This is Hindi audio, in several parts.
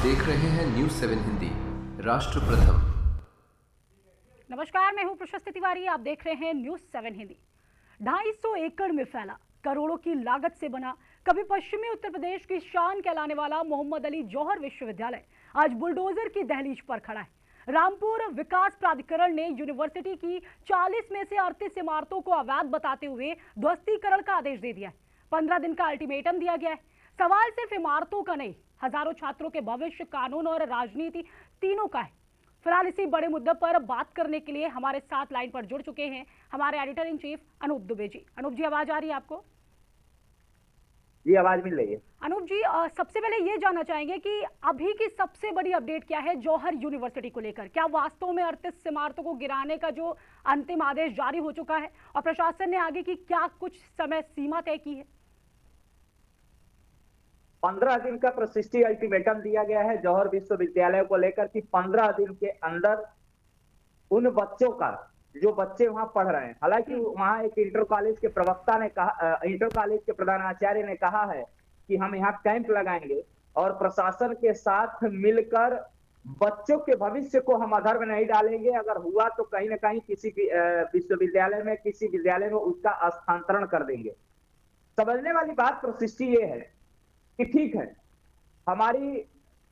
देख रहे हैं न्यूज 7 हिंदी, राष्ट्र प्रथम। नमस्कार, मैं हूं प्रशस्ति तिवारी। आप देख रहे हैं न्यूज 7 हिंदी। 250 एकड़ में फैला, करोड़ों की लागत से बना, कभी पश्चिमी उत्तर प्रदेश की शान कहलाने वाला मोहम्मद अली जौहर विश्वविद्यालय आज बुलडोजर की दहलीज पर खड़ा है। रामपुर विकास प्राधिकरण ने यूनिवर्सिटी की 40 में से 38 इमारतों को अवैध बताते हुए ध्वस्तीकरण का आदेश दे दिया है। 15 दिन का अल्टीमेटम दिया गया है। सवाल सिर्फ इमारतों का नहीं, हजारों छात्रों के भविष्य, कानून और राजनीति तीनों का है। फिलहाल इसी बड़े मुद्दे पर बात करने के लिए हमारे साथ लाइन पर जुड़ चुके हैं हमारे editor in chief Anoop Dubey ji. Anoop ji, आवाज आ रही है आपको? जी, आवाज मिल रही है। अनूप जी, सबसे पहले ये जानना चाहेंगे कि अभी की सबसे बड़ी अपडेट क्या है जौहर यूनिवर्सिटी को लेकर? क्या वास्तव में 38 इमारतों को गिराने का जो अंतिम आदेश जारी हो चुका है और प्रशासन ने आगे की क्या कुछ समय सीमा तय की है? 15 दिन का प्रशिष्टि अल्टीमेटम दिया गया है जौहर विश्वविद्यालय को लेकर कि 15 दिन के अंदर उन बच्चों का, जो बच्चे वहां पढ़ रहे हैं, हालांकि वहां एक इंटर कॉलेज के प्रवक्ता ने कहा, इंटर कॉलेज के प्रधानाचार्य ने कहा है कि हम यहाँ कैंप लगाएंगे और प्रशासन के साथ मिलकर बच्चों के भविष्य को हम अधर में नहीं डालेंगे। अगर हुआ तो कहीं ना कहीं किसी विश्वविद्यालय में, किसी विद्यालय में उसका स्थानांतरण कर देंगे। समझने वाली बात प्रशिष्टि ये है कि ठीक है, हमारी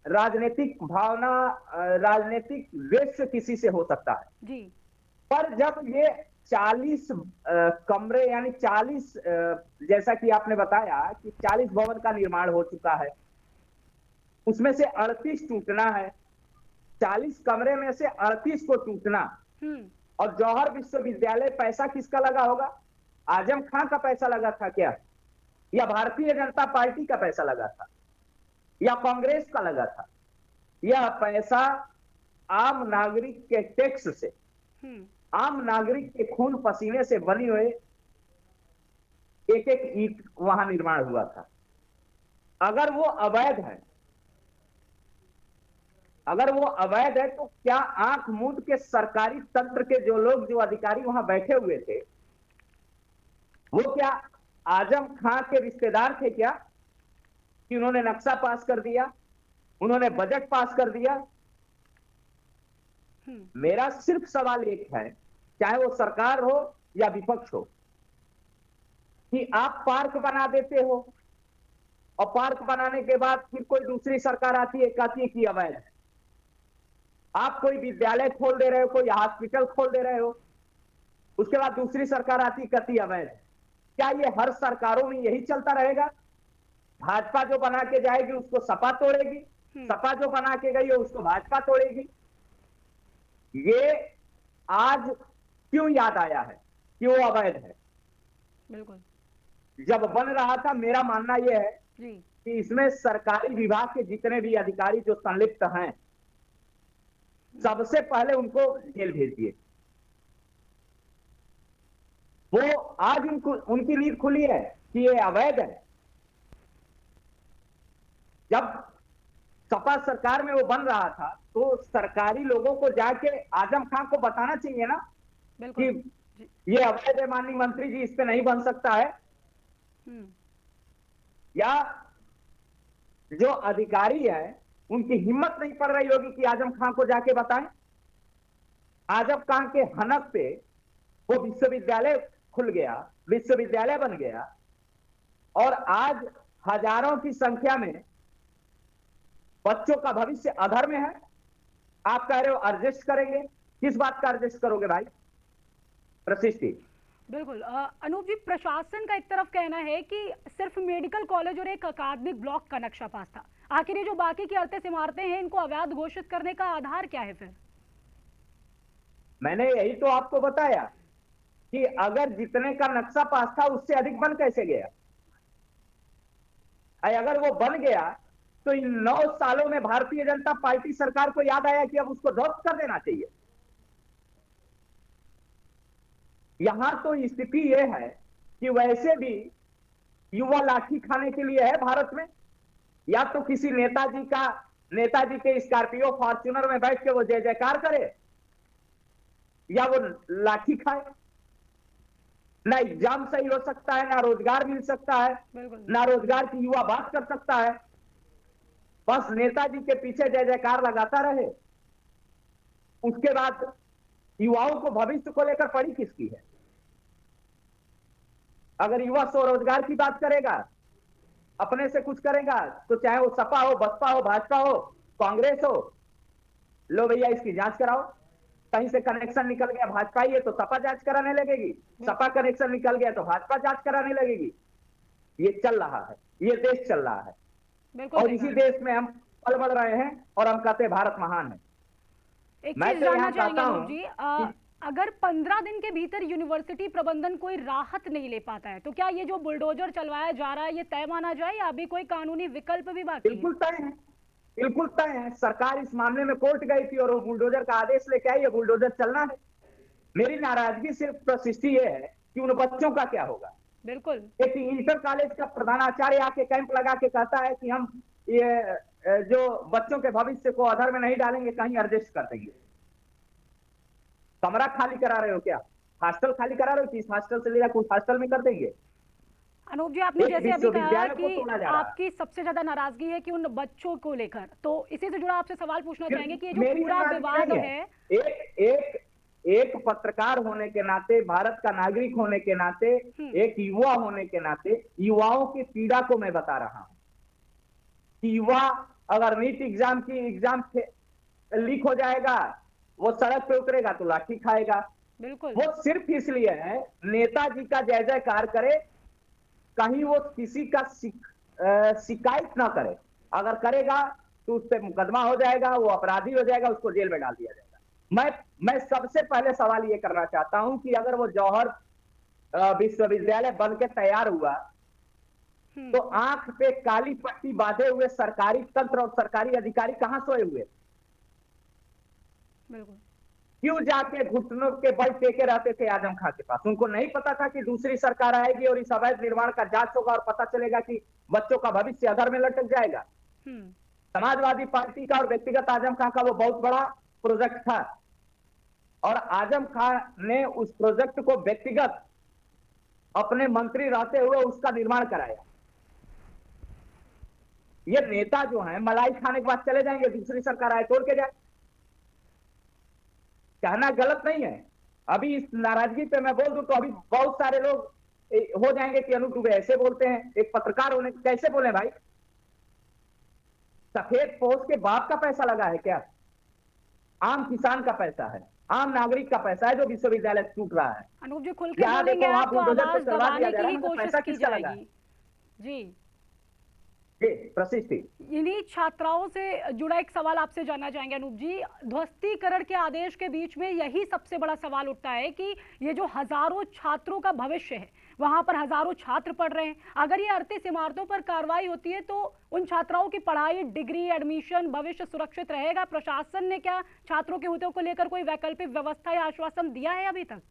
राजनीतिक भावना, राजनीतिक द्वेष किसी से हो सकता है जी, पर जब ये 40 कमरे यानी 40, जैसा कि आपने बताया कि 40 भवन का निर्माण हो चुका है, उसमें से 38 टूटना है, 40 कमरे में से 38 को टूटना, और जौहर विश्वविद्यालय, पैसा किसका लगा होगा? आजम खां का पैसा लगा था क्या, या भारतीय जनता पार्टी का पैसा लगा था, या कांग्रेस का लगा था? यह पैसा आम नागरिक के टैक्स से, आम नागरिक के खून पसीने से बनी हुए एक एक ईंट वहां निर्माण हुआ था। अगर वो अवैध है, अगर वो अवैध है तो क्या आंख मूंद के सरकारी तंत्र के जो लोग, जो अधिकारी वहां बैठे हुए थे, वो क्या आजम खां के रिश्तेदार थे क्या कि उन्होंने नक्शा पास कर दिया, उन्होंने बजट पास कर दिया? मेरा सिर्फ सवाल एक है, चाहे वो सरकार हो या विपक्ष हो, कि आप पार्क बना देते हो और पार्क बनाने के बाद फिर कोई दूसरी सरकार आती है, कहती है कि अवैध है। आप कोई विद्यालय खोल दे रहे हो, कोई हॉस्पिटल खोल दे रहे हो, उसके बाद दूसरी सरकार आती, कहती अवैध है। क्या ये हर सरकारों में यही चलता रहेगा? भाजपा जो बना के जाएगी उसको सपा तोड़ेगी, सपा जो बना के गई है उसको भाजपा तोड़ेगी। ये आज क्यों याद आया है कि वो अवैध है? बिल्कुल। जब बन रहा था, मेरा मानना यह है कि इसमें सरकारी विभाग के जितने भी अधिकारी जो संलिप्त हैं, सबसे पहले उनको जेल भेज दिए। वो आज उनकी नींद खुली है कि ये अवैध है। जब सपा सरकार में वो बन रहा था तो सरकारी लोगों को जाके आजम खां को बताना चाहिए ना कि ये अवैध है, माननीय मंत्री जी, इस पे नहीं बन सकता है। या जो अधिकारी है उनकी हिम्मत नहीं पड़ रही होगी कि आजम खां को जाके बताएं। आजम खां के हनक पे वो विश्वविद्यालय खुल गया, विश्वविद्यालय बन गया, और आज हजारों की संख्या में बच्चों का भविष्य अधर में है। आप कह रहे हो एडजस्ट करेंगे, किस बात का एडजस्ट करोगे भाई? प्रशिष्टि। बिल्कुल। अनूप जी, प्रशासन का एक तरफ कहना है कि सिर्फ मेडिकल कॉलेज और एक अकादमिक ब्लॉक का नक्शा पास था। आखिर ये जो बाकी की 38 इमारतें हैं, इनको अवैध घोषित करने का आधार क्या है फिर? मैंने यही तो आपको बताया कि अगर जितने का नक्शा पास था उससे अधिक बन कैसे गया? अगर वो बन गया तो इन 9 सालों में भारतीय जनता पार्टी सरकार को याद आया कि अब उसको ध्वस्त कर देना चाहिए। यहां तो स्थिति यह है कि वैसे भी युवा लाठी खाने के लिए है भारत में। या तो किसी नेताजी के स्कॉर्पियो फॉर्च्यूनर में बैठ के वो जय जयकार करे, या वो लाठी खाए। ना एग्जाम सही हो सकता है, ना रोजगार मिल सकता है, ना रोजगार की युवा बात कर सकता है। बस नेताजी के पीछे जय जयकार लगाता रहे। उसके बाद युवाओं को भविष्य को लेकर पड़ी किसकी है? अगर युवा स्वरोजगार की बात करेगा, अपने से कुछ करेगा, तो चाहे वो सपा हो, बसपा हो, भाजपा हो, कांग्रेस हो, लो भैया इसकी जांच कराओ। कहीं से कनेक्शन निकल गया भाजपा ही है तो सपा जांच कराने लगेगी, सपा कनेक्शन निकल गया तो भाजपा जांच कराने लगेगी। ये चल रहा है, ये देश चल रहा है, बिल्कुल और सही इसी कहा। देश में हम पल बढ़ रहे हैं और हम कहते हैं भारत महान है। एक मैं चीज तो जानना यहाँ चाहेंगे चाहता अनूप हूँ जी, कि अगर 15 दिन के भीतर यूनिवर्सिटी प्रबंधन कोई राहत नहीं ले पाता है तो क्या ये जो बुलडोजर चलवाया जा रहा है ये तय माना जाए या अभी कोई कानूनी विकल्प भी बाकी है? बिल्कुल तय है, बिल्कुल तय है। सरकार इस मामले में कोर्ट गई थी और वो बुलडोजर का आदेश लेके आई है, बुलडोजर चलना है। मेरी नाराजगी सिर्फ प्रशिष्टि ये है कि उन बच्चों का क्या होगा। बिल्कुल। एक इंटर कॉलेज का प्रधानाचार्य आके कैंप लगा के कहता है कि हम ये जो बच्चों के भविष्य को अधर में नहीं डालेंगे, कहीं एडजस्ट कर देंगे। कमरा खाली करा रहे हो क्या? हॉस्टल खाली करा रहे हो कि इस हॉस्टल से ले जाकर उस हॉस्टल में कर देंगे? अनूप जी, आपने एक जैसे अभी कहा विश्वविद्यालय को कि तोड़ा जा रहा है। आपकी सबसे ज्यादा नाराजगी है कि उन बच्चों को लेकर, तो इसी से जुड़ा आपसे सवाल पूछना चाहेंगे कि ये जो मेरी पूरा नाराजगी विवाद नहीं है। एक एक एक पत्रकार होने के नाते, भारत का नागरिक होने के नाते, एक युवा होने के नाते युवाओं की पीड़ा को मैं बता रहा हूं कि युवा अगर नीट एग्जाम की एग्जाम लीक हो जाएगा, वो सड़क पे उतरेगा तो लाठी खाएगा। बिल्कुल। वो सिर्फ इसलिए है नेताजी का जय जयकार करे, कहीं वो किसी का शिकायत ना करे। अगर करेगा तो उस पर मुकदमा हो जाएगा, वो अपराधी हो जाएगा, उसको जेल में डाल दिया जाएगा। मैं सबसे पहले सवाल ये करना चाहता हूं कि अगर वो जौहर विश्वविद्यालय बन के तैयार हुआ तो आंख पे काली पट्टी बांधे हुए सरकारी तंत्र और सरकारी अधिकारी कहां सोए हुए? बिल्कुल। क्यों जाके घुटनों के बल टेके रहते थे आजम खां के पास? उनको नहीं पता था कि दूसरी सरकार आएगी और इस अवैध निर्माण का जांच होगा और पता चलेगा कि बच्चों का भविष्य अधर में लटक जाएगा? समाजवादी पार्टी का और व्यक्तिगत आजम खां का वो बहुत बड़ा प्रोजेक्ट था और आजम खां ने उस प्रोजेक्ट को व्यक्तिगत अपने मंत्री रहते हुए उसका निर्माण कराया। ये नेता जो हैं मलाई खाने के बाद चले जाएंगे, दूसरी सरकार आए तोड़ के जाए। कहना गलत नहीं है। अभी इस नाराजगी पे मैं बोल दूं तो अभी बहुत सारे लोग हो जाएंगे कि अनूप दुबे ऐसे बोलते हैं, एक पत्रकार होने कैसे बोले भाई? सफेद पोस्ट के बाप का पैसा लगा है क्या? आम किसान का पैसा है, आम नागरिक का पैसा है जो विश्वविद्यालय टूट रहा है। अनूप जी, खुल के बोलेंगे वहां आप तो बुलडोजर आवाज पे चलवा दिया दबाने जा की रहा ही है, मतलब कोशिश पैसा की किसका लगा जाएगी। जी। प्रशिष्टि, इन्हीं छात्राओं से जुड़ा एक सवाल आपसे जानना चाहेंगे अनूप जी। ध्वस्तीकरण के आदेश के बीच में यही सबसे बड़ा सवाल उठता है कि ये जो हजारों छात्रों का भविष्य है, वहां पर हजारों छात्र पढ़ रहे हैं, अगर ये 38 इमारतों पर कार्रवाई होती है तो उन छात्राओं की पढ़ाई, डिग्री, एडमिशन, भविष्य सुरक्षित रहेगा? प्रशासन ने क्या छात्रों के हितों को लेकर कोई वैकल्पिक व्यवस्था या आश्वासन दिया है अभी तक?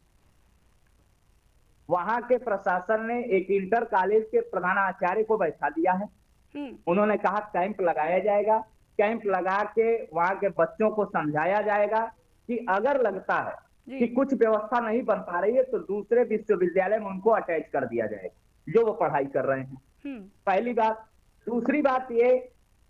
वहां के प्रशासन ने एक इंटर कॉलेज के प्रधानाचार्य को बैठा दिया है। उन्होंने कहा कैंप लगाया जाएगा, कैंप लगा के वहां के बच्चों को समझाया जाएगा कि अगर लगता है कि कुछ व्यवस्था नहीं बन पा रही है तो दूसरे विश्वविद्यालय में उनको अटैच कर दिया जाएगा जो वो पढ़ाई कर रहे हैं। पहली बात। दूसरी बात ये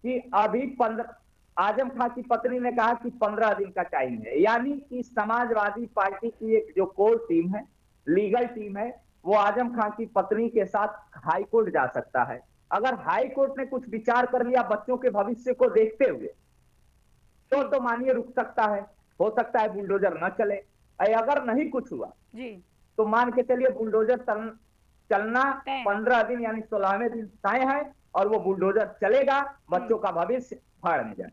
कि अभी 15 आजम खां की पत्नी ने कहा कि 15 दिन का टाइम है, यानी कि समाजवादी पार्टी की एक जो कोर टीम है, लीगल टीम है, वो आजम खां की पत्नी के साथ हाई कोर्ट जा सकता है। अगर हाई कोर्ट ने कुछ विचार कर लिया बच्चों के भविष्य को देखते हुए तो मानिए रुक सकता है, हो सकता है बुलडोजर न चले। अगर नहीं कुछ हुआ जी, तो मान के चलिए बुलडोजर चलना 15 दिन यानी 16वें दिन तय है और वो बुलडोजर चलेगा, बच्चों का भविष्य फाड़ में जाए।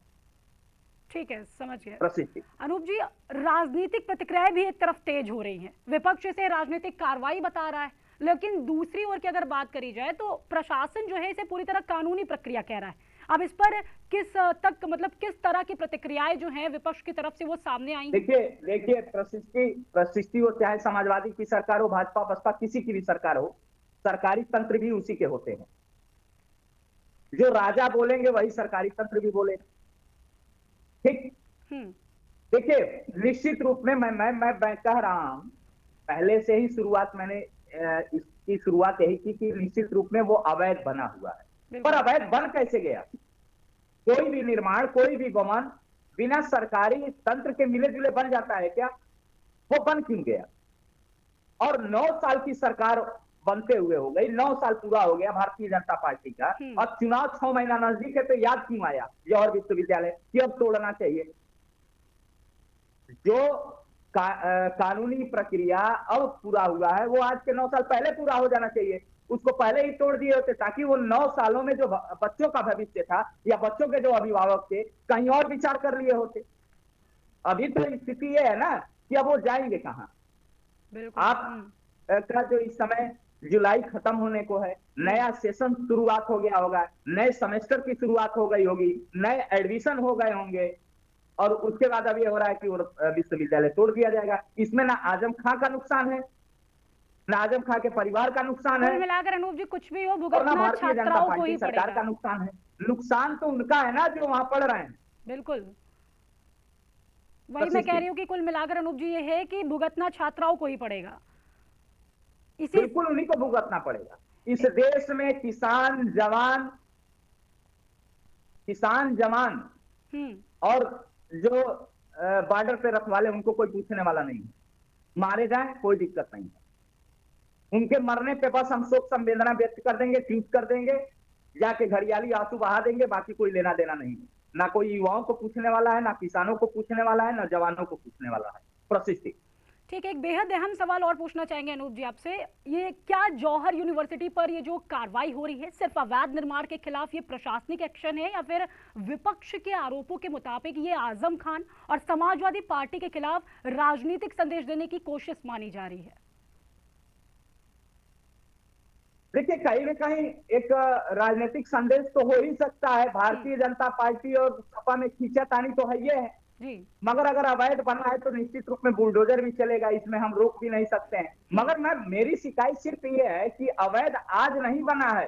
ठीक है, समझ गए। प्रसिद्धि। अनूप जी, राजनीतिक प्रतिक्रियाएं भी एक तरफ तेज हो रही हैं, विपक्ष इसे राजनीतिक कार्रवाई बता रहा है, लेकिन दूसरी ओर की अगर बात करी जाए तो प्रशासन जो है इसे पूरी तरह कानूनी प्रक्रिया कह रहा है। अब इस पर किस तक, मतलब किस तरह की प्रतिक्रियाएं जो हैं विपक्ष की तरफ से वो सामने आई? देखिए प्रशिष्टि हो, चाहे समाजवादी की सरकार हो, भाजपा बसपा किसी की भी सरकार हो, सरकारी तंत्र भी उसी के होते हैं। जो राजा बोलेंगे वही सरकारी तंत्र भी बोलेगा। ठीक। देखिए निश्चित रूप में मैं कह रहा हूं, पहले से ही शुरुआत मैंने इसकी शुरुआत यही की कि निश्चित रूप में वो अवैध बना हुआ है। पर अवैध बन कैसे गया? कोई भी निर्माण, कोई भी भवन बिना सरकारी तंत्र के मिले जुले बन जाता है क्या? वो बन क्यों गया? और 9 साल की सरकार बनते हुए हो गई, 9 साल पूरा हो गया भारतीय जनता पार्टी का, और चुनाव 6 महीना नजदीक है, तो याद क्यों आया जौहर विश्वविद्यालय कि अब तोड़ना चाहिए? जो कानूनी प्रक्रिया अब पूरा हुआ है वो आज के 9 साल पहले पूरा हो जाना चाहिए। उसको पहले ही तोड़ दिए होते, ताकि वो 9 सालों में जो बच्चों का भविष्य था या बच्चों के जो अभिभावक थे कहीं और विचार कर लिए होते। अभी तो स्थिति ये है ना कि अब वो जाएंगे कहाँ? आप का जो इस समय जुलाई खत्म होने को है, नया सेशन शुरुआत हो गया होगा, नए सेमेस्टर की शुरुआत हो गई होगी, नए एडमिशन हो गए होंगे, और उसके बाद अब ये हो रहा है कि वो विश्वविद्यालय तोड़ दिया जाएगा। इसमें ना आजम खां का नुकसान है, ना आजम खां के परिवार का नुकसान है, मिलाकर अनूप जी कुछ भी हो और ना भुगतना भारतीय जनता छात्राओं को पार्टी ही सरकार का पड़ेगा। नुकसान है। नुकसान तो उनका है ना जो वहां पढ़ रहे हैं। बिल्कुल, वही मैं कह रही हूँ कि कुल मिलाकर अनूप जी ये है कि भुगतना छात्राओं को ही पड़ेगा। बिल्कुल उन्हीं को भुगतना पड़ेगा। इस देश में किसान जवान और जो बॉर्डर पे रखवाले, उनको कोई पूछने वाला नहीं है। मारे जाए कोई दिक्कत नहीं है, उनके मरने पे बस हम शोक संवेदना व्यक्त कर देंगे, ट्वीट कर देंगे, जाके घड़ियाली आंसू बहा देंगे, बाकी कोई लेना देना नहीं है। ना कोई युवाओं को पूछने वाला है, ना किसानों को पूछने वाला है, ना जवानों को पूछने वाला है। प्रशिक्षित ठीक है, एक बेहद अहम सवाल और पूछना चाहेंगे अनूप जी आपसे, ये क्या जौहर यूनिवर्सिटी पर ये जो कार्रवाई हो रही है सिर्फ अवैध निर्माण के खिलाफ ये प्रशासनिक एक्शन है, या फिर विपक्ष के आरोपों के मुताबिक ये आजम खान और समाजवादी पार्टी के खिलाफ राजनीतिक संदेश देने की कोशिश मानी जा रही है? देखिए, कहीं न कहीं एक राजनीतिक संदेश तो हो ही सकता है। भारतीय जनता पार्टी और सपा में खींचातानी तो है ये है जी, मगर अगर अवैध बना है तो निश्चित रूप में बुलडोजर भी चलेगा, इसमें हम रोक भी नहीं सकते हैं। मगर मेरी शिकायत सिर्फ ये है कि अवैध आज नहीं बना है।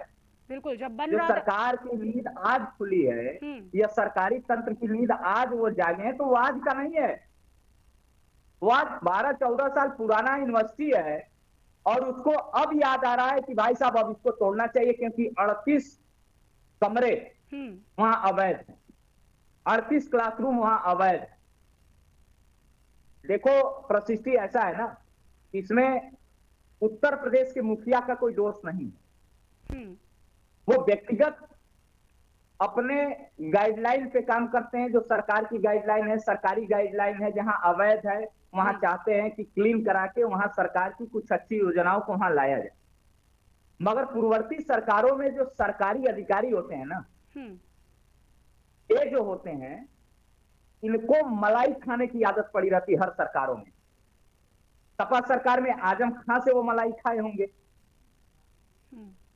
बिल्कुल, जब बन जो रहा सरकार की नींद आज खुली है या सरकारी तंत्र की नींद आज वो जागे हैं, तो वो आज का नहीं है। वो आज 12-14 साल पुराना यूनिवर्सिटी है, और उसको अब याद आ रहा है कि भाई साहब अब इसको तोड़ना चाहिए, क्योंकि 38 कमरे वहां अवैध है, 38 क्लासरूम वहां अवैध है। देखो, प्रशिष्टि ऐसा है ना, इसमें उत्तर प्रदेश के मुखिया का कोई दोष नहीं है। वो व्यक्तिगत अपने गाइडलाइन पे काम करते हैं, जो सरकार की गाइडलाइन है, सरकारी गाइडलाइन है। जहां अवैध है वहां चाहते हैं कि क्लीन करा के वहां सरकार की कुछ अच्छी योजनाओं को वहां लाया जाए। मगर पूर्ववर्ती सरकारों में जो सरकारी अधिकारी होते हैं ना, ये जो होते हैं, इनको मलाई खाने की आदत पड़ी रहती है हर सरकारों में। सपा सरकार में आजम खां से वो मलाई खाए होंगे,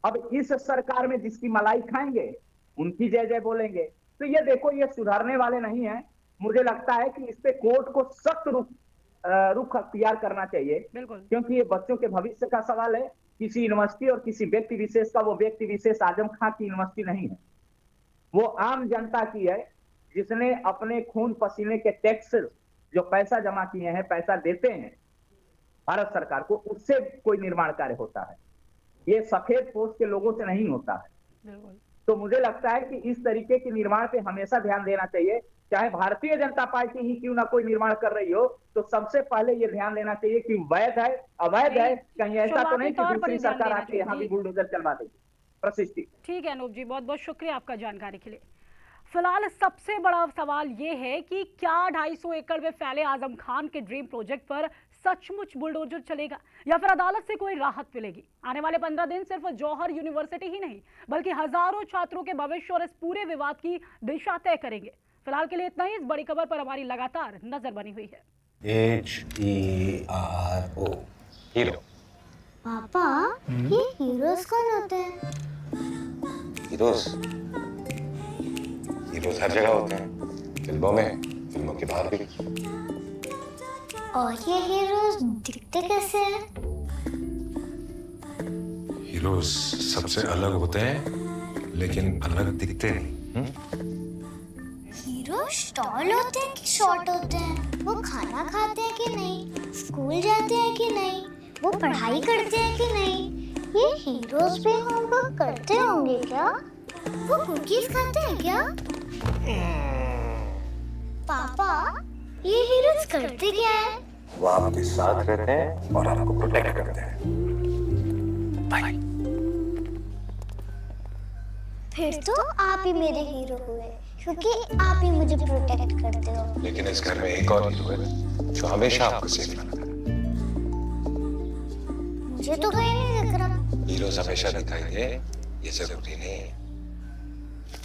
अब इस सरकार में जिसकी मलाई खाएंगे उनकी जय जय बोलेंगे। तो ये देखो, ये सुधारने वाले नहीं है। मुझे लगता है कि इस पे कोर्ट को सख्त रुख अख्तियार करना चाहिए, क्योंकि ये बच्चों के भविष्य का सवाल है। किसी यूनिवर्सिटी और किसी व्यक्ति विशेष का, वो व्यक्ति विशेष आजम खां की यूनिवर्सिटी नहीं है, वो आम जनता की है, जिसने अपने खून पसीने के टैक्स जो पैसा जमा किए हैं, पैसा देते हैं भारत सरकार को, उससे कोई निर्माण कार्य होता है। ये सफेद पोष के लोगों से नहीं होता है। तो मुझे लगता है कि इस तरीके के निर्माण पे हमेशा ध्यान देना चाहिए। चाहे भारतीय जनता पार्टी ही क्यों ना कोई निर्माण कर रही हो, तो सबसे पहले ये ध्यान देना चाहिए कि वैध है, अवैध है, कहीं ऐसा तो नहीं कि दूसरी सरकार आके यहाँ भी बुलडोजर चलवा देगी। प्रशिष्टि ठीक है अनूप जी, बहुत बहुत शुक्रिया आपका जानकारी के लिए। फिलहाल सबसे बड़ा सवाल ये है कि क्या 250 एकड़ में फैले आजम खान के ड्रीम प्रोजेक्ट पर सचमुच बुलडोजर चलेगा, या फिर अदालत से कोई राहत मिलेगी? आने वाले 15 दिन सिर्फ जौहर यूनिवर्सिटी ही नहीं बल्कि हजारों छात्रों के भविष्य और इस पूरे विवाद की दिशा तय करेंगे। फिलहाल के लिए इतना ही। इस बड़ी खबर पर हमारी लगातार नजर बनी हुई है। HERO hero. पापा, ये हीरोज कौन होते हैं? हीरोज हर जगह होते हैं, फिल्मों में, फिल्मों के बाहर भी। और ये हीरोज दिखते कैसे हैं? हीरोज सबसे अलग होते हैं, लेकिन अलग दिखते नहीं। हीरो टॉल होते हैं कि शॉर्ट होते हैं? वो खाना खाते हैं कि नहीं? स्कूल जाते हैं कि नहीं? वो पढ़ाई करते हैं कि नहीं? ये हीरोज भी होमवर्क करते होंगे क्या? वो कुकीज खाते हैं क्या? पापा, ये हीरोज करते क्या है? वो आपके साथ रहते हैं और आपको प्रोटेक्ट करते हैं। फिर तो आप ही मेरे हीरो हुए, क्योंकि आप ही मुझे प्रोटेक्ट करते हो। लेकिन इस घर में एक और हीरो है जो हमेशा आपको सेफ रखता है। मुझे तो कहीं नहीं दिख रहा। हीरोज हमेशा दिखाई दे ये जरूरी नहीं है।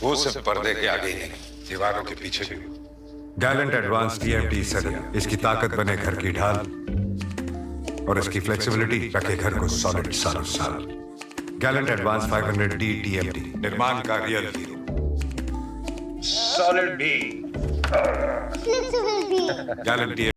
वो सिर्फ पर्दे के आगे ही नहीं, दीवारों के पीछे भी। गैलेंट एडवांस टीएमटी सरिया, इसकी ताकत बने घर की ढाल और इसकी फ्लेक्सिबिलिटी रखे घर को सॉलिड सालों साल। गैलेंट एडवांस 500D टीएमटी, निर्माण का रियल हीरो। सॉलिड भी। फ्लेक्सिबिलिटी। गैलेंट